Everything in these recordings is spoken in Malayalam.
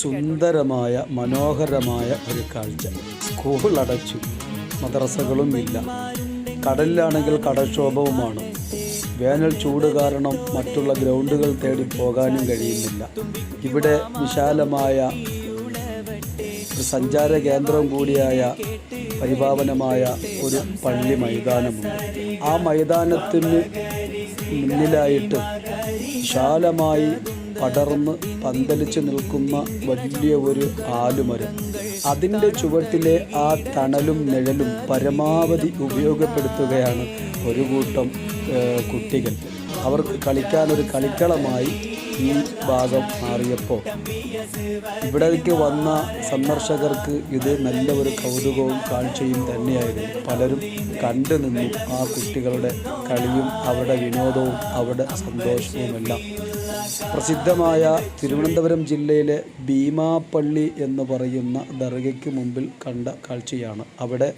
സുന്ദരമായ മനോഹരമായ ഒരു കാഴ്ച. സ്കൂൾ അടച്ചു, മദ്രസകളും ഇല്ല. കടലിലാണെങ്കിൽ കടൽക്ഷോഭവുമാണ്. വേനൽ ചൂട് കാരണം മറ്റുള്ള ഗ്രൗണ്ടുകൾ തേടി പോകാനും കഴിയുന്നില്ല. ഇവിടെ വിശാലമായ ഒരു സഞ്ചാര കേന്ദ്രം കൂടിയായ പരിപാവനമായ ഒരു പള്ളി മൈതാനമുണ്ട്. ആ മൈതാനത്തിന് മുന്നിലായിട്ട് വിശാലമായി പടർന്ന് പന്തലിച്ച് നിൽക്കുന്ന വലിയ ഒരു ആലുമരം. അതിൻ്റെ ചുവട്ടിലെ ആ തണലും നിഴലും പരമാവധി ഉപയോഗപ്പെടുത്തുകയാണ് ഒരു കൂട്ടം കുട്ടികൾ. അവർക്ക് കളിക്കാനൊരു കളിക്കളമായി ഈ ഭാഗം മാറിയപ്പോൾ ഇവിടേക്ക് വന്ന സന്ദർശകർക്ക് ഇത് നല്ല ഒരു കൗതുകവും കാഴ്ചയും തന്നെയായിരുന്നു. പലരും കണ്ടു നിന്നു ആ കുട്ടികളുടെ കളിയും അവരുടെ വിനോദവും അവരുടെ സന്തോഷവുമെല്ലാം. പ്രസിദ്ധമായ തിരുവനന്തപുരം ജില്ലയിലെ ഭീമാപ്പള്ളി എന്ന് പറയുന്ന ദർഗയ്ക്ക് മുമ്പിൽ കണ്ട കാഴ്ചയാണ്. അവിടെ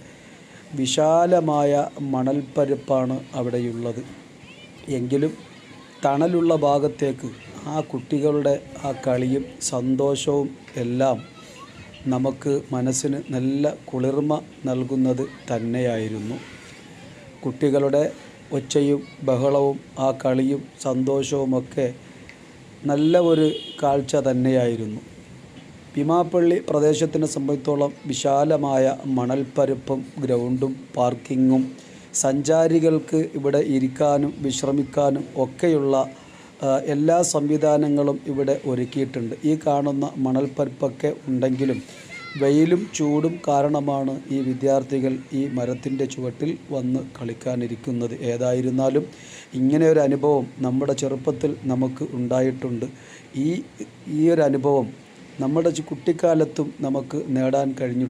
വിശാലമായ മണൽപ്പരപ്പാണ് അവിടെയുള്ളത്. എങ്കിലും തണലുള്ള ഭാഗത്തേക്ക് ആ കുട്ടികളുടെ ആ കളിയും സന്തോഷവും എല്ലാം നമുക്ക് മനസ്സിന് നല്ല കുളിർമ നൽകുന്നത് തന്നെയായിരുന്നു. കുട്ടികളുടെ ഒച്ചയും ബഹളവും ആ കളിയും സന്തോഷവുമൊക്കെ നല്ല ഒരു കാഴ്ച തന്നെയായിരുന്നു. ഭീമാപ്പള്ളി പ്രദേശത്തിനെ സംബന്ധിച്ചോളം വിശാലമായ മണൽപ്പരപ്പും ഗ്രൗണ്ടും പാർക്കിങ്ങും സഞ്ചാരികൾക്ക് ഇവിടെ ഇരിക്കാനും വിശ്രമിക്കാനും ഒക്കെയുള്ള എല്ലാ സംവിധാനങ്ങളും ഇവിടെ ഒരുക്കിയിട്ടുണ്ട്. ഈ കാണുന്ന മണൽപ്പരപ്പൊക്കെ ഉണ്ടെങ്കിലും വെയിലും ചൂടും കാരണമാണ് ഈ വിദ്യാർത്ഥികൾ ഈ മരത്തിൻ്റെ ചുവട്ടിൽ വന്ന് കളിക്കാനിരിക്കുന്നത്. ഏതായിരുന്നാലും ഇങ്ങനെ ഒരു അനുഭവം നമ്മുടെ ചെറുപ്പത്തിൽ നമുക്ക് ഉണ്ടായിട്ടുണ്ട്. ഈ ഒരു അനുഭവം നമ്മുടെ കുട്ടിക്കാലത്തും നമുക്ക് നേടാൻ കഴിഞ്ഞു.